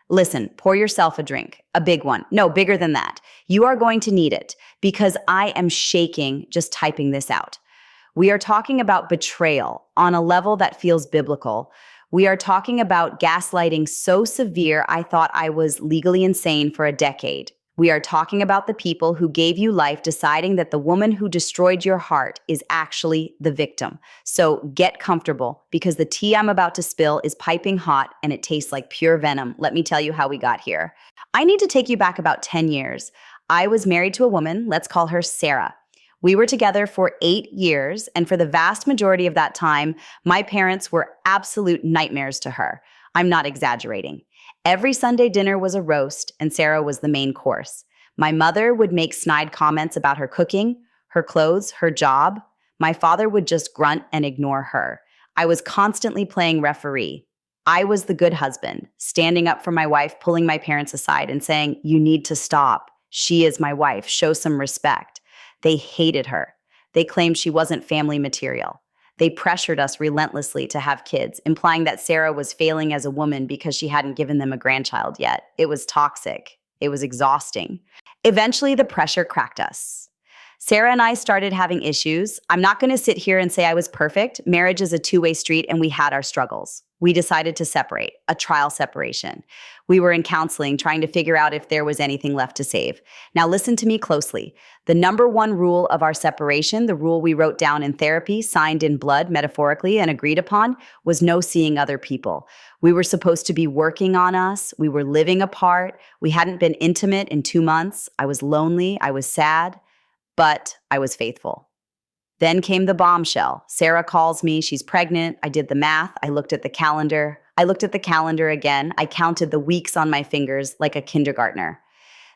Listen, pour yourself a drink, a big one. No, bigger than that. You are going to need it because I am shaking just typing this out. We are talking about betrayal on a level that feels biblical. We are talking about gaslighting so severe I thought I was legally insane for a decade. We are talking about the people who gave you life deciding that the woman who destroyed your heart is actually the victim. So get comfortable because the tea I'm about to spill is piping hot and it tastes like pure venom. Let me tell you how we got here. I need to take you back about 10 years. I was married to a woman, let's call her Sarah. We were together for 8 years, and for the vast majority of that time, my parents were absolute nightmares to her. I'm not exaggerating. Every Sunday dinner was a roast, and Sarah was the main course. My mother would make snide comments about her cooking, her clothes, her job. My father would just grunt and ignore her. I was constantly playing referee. I was the good husband, standing up for my wife, pulling my parents aside and saying, "You need to stop. She is my wife. Show some respect." They hated her. They claimed she wasn't family material. They pressured us relentlessly to have kids, implying that Sarah was failing as a woman because she hadn't given them a grandchild yet. It was toxic. It was exhausting. Eventually, the pressure cracked us. Sarah and I started having issues. I'm not going to sit here and say I was perfect. Marriage is a two-way street, and we had our struggles. We decided to separate, a trial separation. We were in counseling, trying to figure out if there was anything left to save. Now, listen to me closely. The number one rule of our separation, the rule we wrote down in therapy, signed in blood, metaphorically, and agreed upon, was no seeing other people. We were supposed to be working on us. We were living apart. We hadn't been intimate in 2 months. I was lonely. I was sad. But I was faithful. Then came the bombshell. Sarah calls me. She's pregnant. I did the math. I looked at the calendar. I looked at the calendar again. I counted the weeks on my fingers like a kindergartner.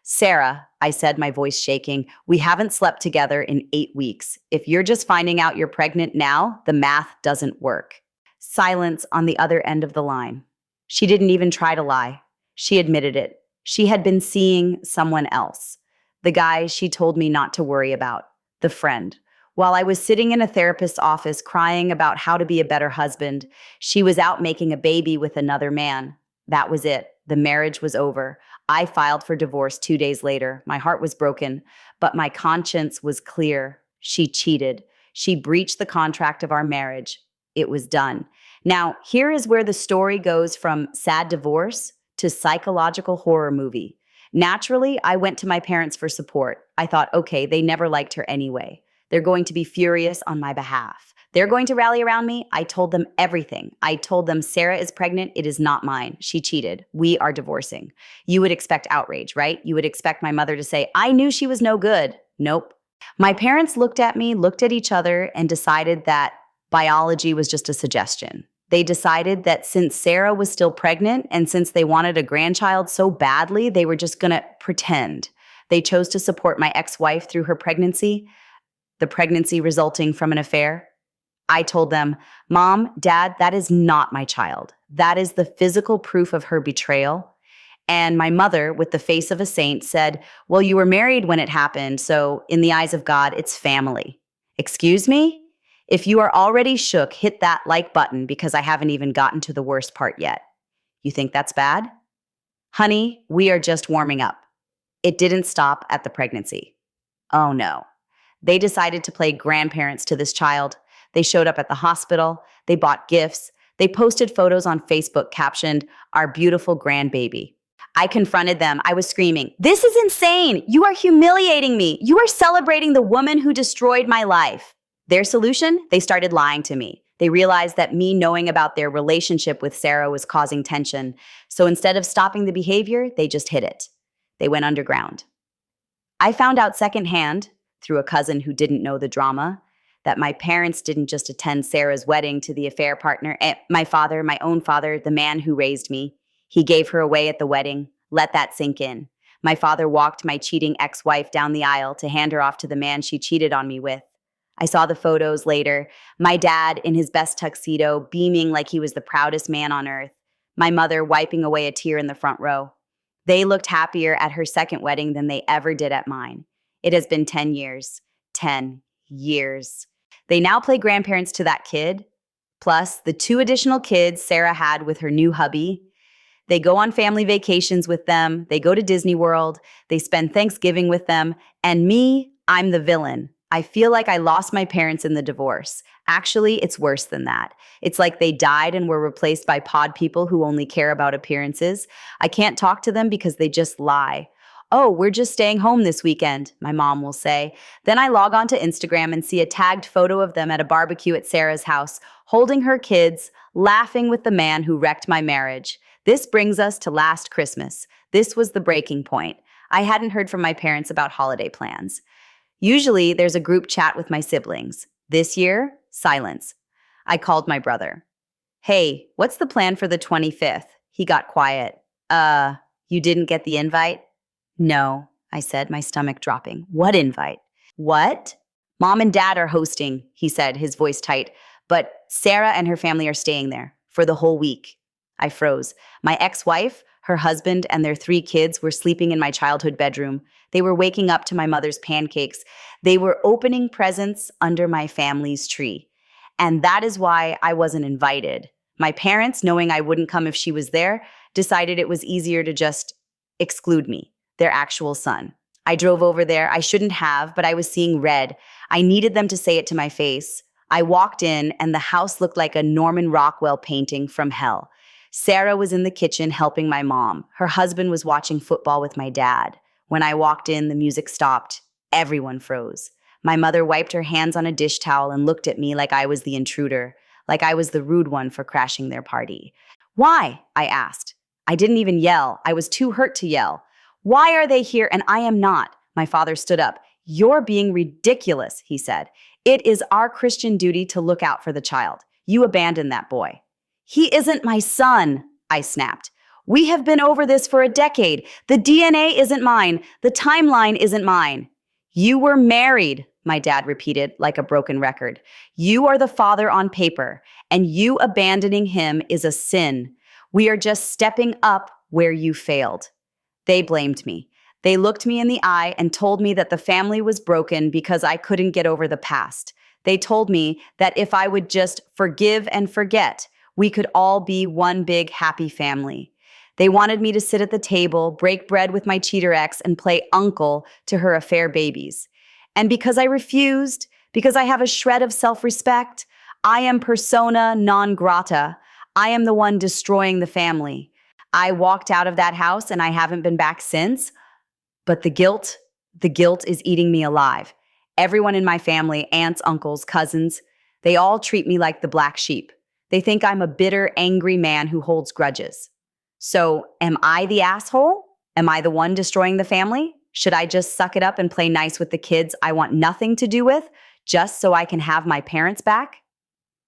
"Sarah," I said, my voice shaking, "we haven't slept together in 8 weeks. If you're just finding out you're pregnant now, the math doesn't work." Silence on the other end of the line. She didn't even try to lie. She admitted it. She had been seeing someone else. The guy she told me not to worry about. The friend. While I was sitting in a therapist's office crying about how to be a better husband, she was out making a baby with another man. That was it. The marriage was over. I filed for divorce 2 days later. My heart was broken, but my conscience was clear. She cheated. She breached the contract of our marriage. It was done. Now, here is where the story goes from sad divorce to psychological horror movie. Naturally, I went to my parents for support. I thought, okay, they never liked her anyway. They're going to be furious on my behalf. They're going to rally around me. I told them everything. I told them Sarah is pregnant. It is not mine. She cheated. We are divorcing. You would expect outrage, right? You would expect my mother to say, "I knew she was no good." Nope. My parents looked at me, looked at each other, and decided that biology was just a suggestion. They decided that since Sarah was still pregnant and since they wanted a grandchild so badly, they were just going to pretend. They chose to support my ex-wife through her pregnancy, the pregnancy resulting from an affair. I told them, "Mom, Dad, that is not my child. That is the physical proof of her betrayal." And my mother, with the face of a saint, said, "Well, you were married when it happened, so in the eyes of God, it's family." Excuse me? If you are already shook, hit that like button because I haven't even gotten to the worst part yet. You think that's bad? Honey, we are just warming up. It didn't stop at the pregnancy. Oh no. They decided to play grandparents to this child. They showed up at the hospital. They bought gifts. They posted photos on Facebook captioned, "Our beautiful grandbaby." I confronted them. I was screaming, "This is insane. You are humiliating me. You are celebrating the woman who destroyed my life." Their solution? They started lying to me. They realized that me knowing about their relationship with Sarah was causing tension. So instead of stopping the behavior, they just hid it. They went underground. I found out secondhand, through a cousin who didn't know the drama, that my parents didn't just attend Sarah's wedding to the affair partner. My father, my own father, the man who raised me, he gave her away at the wedding. Let that sink in. My father walked my cheating ex-wife down the aisle to hand her off to the man she cheated on me with. I saw the photos later. My dad in his best tuxedo, beaming like he was the proudest man on earth. My mother wiping away a tear in the front row. They looked happier at her second wedding than they ever did at mine. It has been 10 years. 10 years. They now play grandparents to that kid, plus the 2 additional kids Sarah had with her new hubby. They go on family vacations with them. They go to Disney World. They spend Thanksgiving with them. And me, I'm the villain. I feel like I lost my parents in the divorce. Actually, it's worse than that. It's like they died and were replaced by pod people who only care about appearances. I can't talk to them because they just lie. Oh, we're just staying home this weekend, my mom will say. Then I log on to Instagram and see a tagged photo of them at a barbecue at Sarah's house, holding her kids, laughing with the man who wrecked my marriage. This brings us to last Christmas. This was the breaking point. I hadn't heard from my parents about holiday plans. Usually, there's a group chat with my siblings. This year, silence. I called my brother. Hey, what's the plan for the 25th? He got quiet. You didn't get the invite? No, I said, my stomach dropping. What invite? What? Mom and Dad are hosting, he said, his voice tight. But Sarah and her family are staying there for the whole week. I froze. My ex-wife, her husband, and their 3 kids were sleeping in my childhood bedroom. They were waking up to my mother's pancakes. They were opening presents under my family's tree. And that is why I wasn't invited. My parents, knowing I wouldn't come if she was there, decided it was easier to just exclude me, their actual son. I drove over there. I shouldn't have, but I was seeing red. I needed them to say it to my face. I walked in, and the house looked like a Norman Rockwell painting from hell. Sarah was in the kitchen helping my mom. Her husband was watching football with my dad. When I walked in, the music stopped. Everyone froze. My mother wiped her hands on a dish towel and looked at me like I was the intruder, like I was the rude one for crashing their party. Why? I asked. I didn't even yell. I was too hurt to yell. Why are they here and I am not? My father stood up. You're being ridiculous, he said. It is our Christian duty to look out for the child. You abandoned that boy. He isn't my son, I snapped. We have been over this for a decade. The DNA isn't mine. The timeline isn't mine. You were married, my dad repeated like a broken record. You are the father on paper, and you abandoning him is a sin. We are just stepping up where you failed. They blamed me. They looked me in the eye and told me that the family was broken because I couldn't get over the past. They told me that if I would just forgive and forget, we could all be one big happy family. They wanted me to sit at the table, break bread with my cheater ex, and play uncle to her affair babies. And because I refused, because I have a shred of self-respect, I am persona non grata. I am the one destroying the family. I walked out of that house and I haven't been back since. But the guilt is eating me alive. Everyone in my family, aunts, uncles, cousins, they all treat me like the black sheep. They think I'm a bitter, angry man who holds grudges. So, am I the asshole? Am I the one destroying the family? Should I just suck it up and play nice with the kids I want nothing to do with, just so I can have my parents back?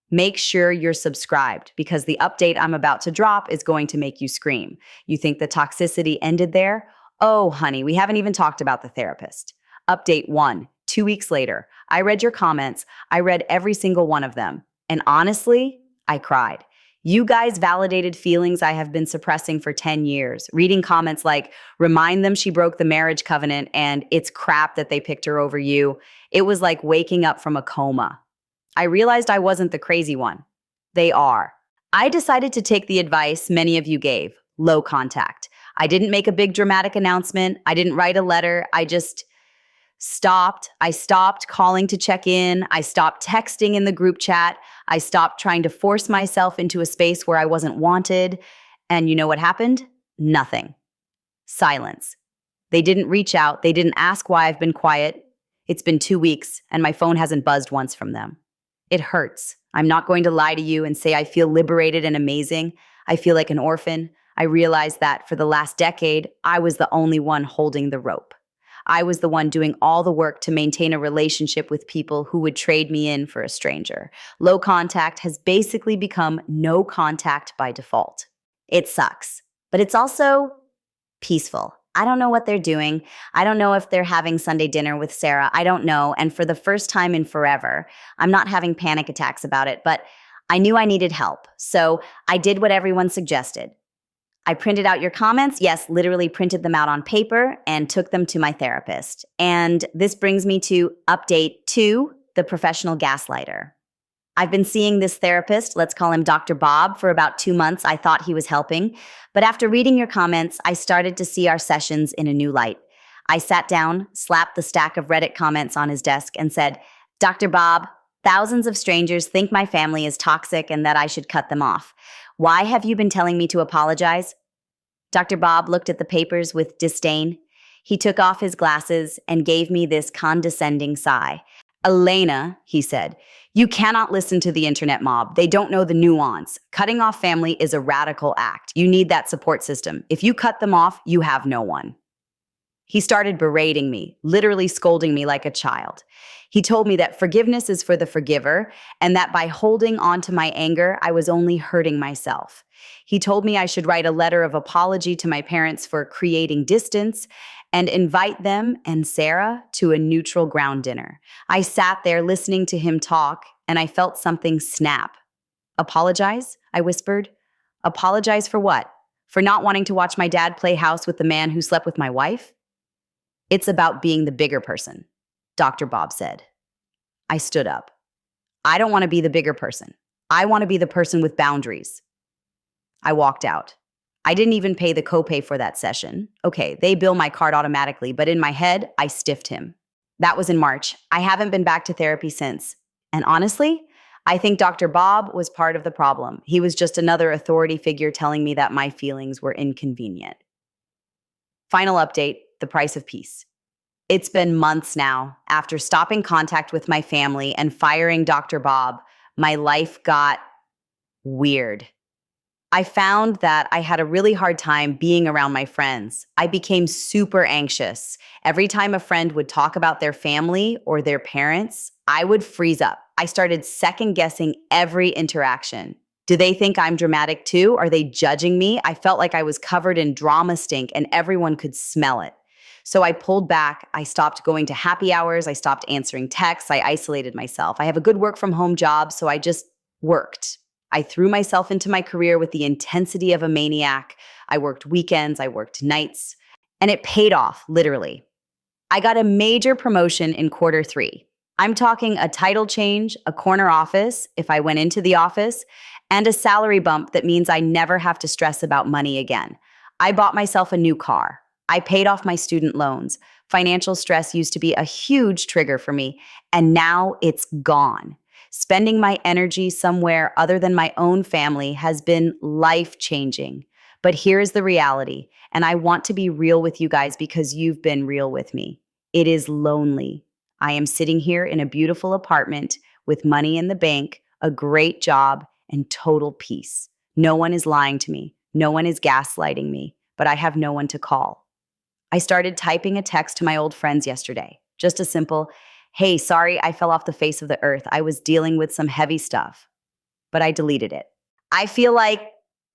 Make sure you're subscribed, because the update I'm about to drop is going to make you scream. You think the toxicity ended there? Oh, honey, we haven't even talked about the therapist. Update 1, 2 weeks later. I read your comments. I read every single one of them. And honestly, I cried. You guys validated feelings I have been suppressing for 10 years. Reading comments like, remind them she broke the marriage covenant and it's crap that they picked her over you. It was like waking up from a coma. I realized I wasn't the crazy one. They are. I decided to take the advice many of you gave, low contact. I didn't make a big dramatic announcement. I didn't write a letter. I just stopped. I stopped calling to check in. I stopped texting in the group chat. I stopped trying to force myself into a space where I wasn't wanted. And you know what happened? Nothing. Silence. They didn't reach out. They didn't ask why I've been quiet. It's been 2 weeks and my phone hasn't buzzed once from them. It hurts. I'm not going to lie to you and say I feel liberated and amazing. I feel like an orphan. I realized that for the last decade, I was the only one holding the rope. I was the one doing all the work to maintain a relationship with people who would trade me in for a stranger. Low contact has basically become no contact by default. It sucks, but it's also peaceful. I don't know what they're doing. I don't know if they're having Sunday dinner with Sarah. I don't know. And for the first time in forever, I'm not having panic attacks about it, but I knew I needed help. So I did what everyone suggested. I printed out your comments, yes, literally printed them out on paper and took them to my therapist. And this brings me to update 2, the professional gaslighter. I've been seeing this therapist, let's call him Dr. Bob, for about 2 months. I thought he was helping. But after reading your comments, I started to see our sessions in a new light. I sat down, slapped the stack of Reddit comments on his desk, and said, Dr. Bob, thousands of strangers think my family is toxic and that I should cut them off. Why have you been telling me to apologize? Dr. Bob looked at the papers with disdain. He took off his glasses and gave me this condescending sigh. Elena, he said, you cannot listen to the internet mob. They don't know the nuance. Cutting off family is a radical act. You need that support system. If you cut them off, you have no one. He started berating me, literally scolding me like a child. He told me that forgiveness is for the forgiver and that by holding on to my anger, I was only hurting myself. He told me I should write a letter of apology to my parents for creating distance and invite them and Sarah to a neutral ground dinner. I sat there listening to him talk and I felt something snap. Apologize? I whispered. Apologize for what? For not wanting to watch my dad play house with the man who slept with my wife? It's about being the bigger person, Dr. Bob said. I stood up. I don't want to be the bigger person. I want to be the person with boundaries. I walked out. I didn't even pay the copay for that session. Okay, they bill my card automatically, but in my head, I stiffed him. That was in March. I haven't been back to therapy since. And honestly, I think Dr. Bob was part of the problem. He was just another authority figure telling me that my feelings were inconvenient. Final update, the price of peace. It's been months now. After stopping contact with my family and firing Dr. Bob, my life got weird. I found that I had a really hard time being around my friends. I became super anxious. Every time a friend would talk about their family or their parents, I would freeze up. I started second-guessing every interaction. Do they think I'm dramatic too? Are they judging me? I felt like I was covered in drama stink and everyone could smell it. So I pulled back. I stopped going to happy hours. I stopped answering texts. I isolated myself. I have a good work-from-home job, so I just worked. I threw myself into my career with the intensity of a maniac. I worked weekends, I worked nights, and it paid off, literally. I got a major promotion in Q3. I'm talking a title change, a corner office, if I went into the office, and a salary bump that means I never have to stress about money again. I bought myself a new car. I paid off my student loans. Financial stress used to be a huge trigger for me, and now it's gone. Spending my energy somewhere other than my own family has been life-changing. But here's the reality, and I want to be real with you guys because you've been real with me. It is lonely. I am sitting here in a beautiful apartment with money in the bank, a great job, and total peace. No one is lying to me. No one is gaslighting me, but I have no one to call. I started typing a text to my old friends yesterday. Just a simple, hey, sorry I fell off the face of the earth. I was dealing with some heavy stuff, but I deleted it. I feel like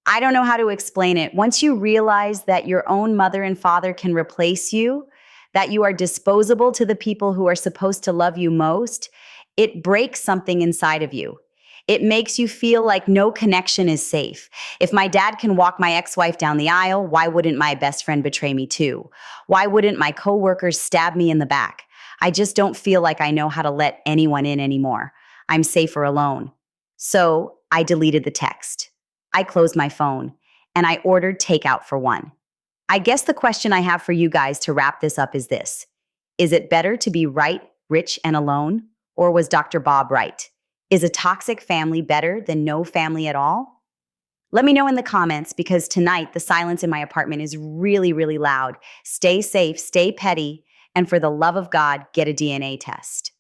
I don't know how to explain it. Once you realize that your own mother and father can replace you, that you are disposable to the people who are supposed to love you most, it breaks something inside of you. It makes you feel like no connection is safe. If my dad can walk my ex-wife down the aisle, why wouldn't my best friend betray me too? Why wouldn't my coworkers stab me in the back? I just don't feel like I know how to let anyone in anymore. I'm safer alone. So I deleted the text. I closed my phone and I ordered takeout for one. I guess the question I have for you guys to wrap this up is this. Is it better to be right, rich, and alone? Or was Dr. Bob right? Is a toxic family better than no family at all? Let me know in the comments because tonight the silence in my apartment is really, really loud. Stay safe, stay petty, and for the love of God, get a DNA test.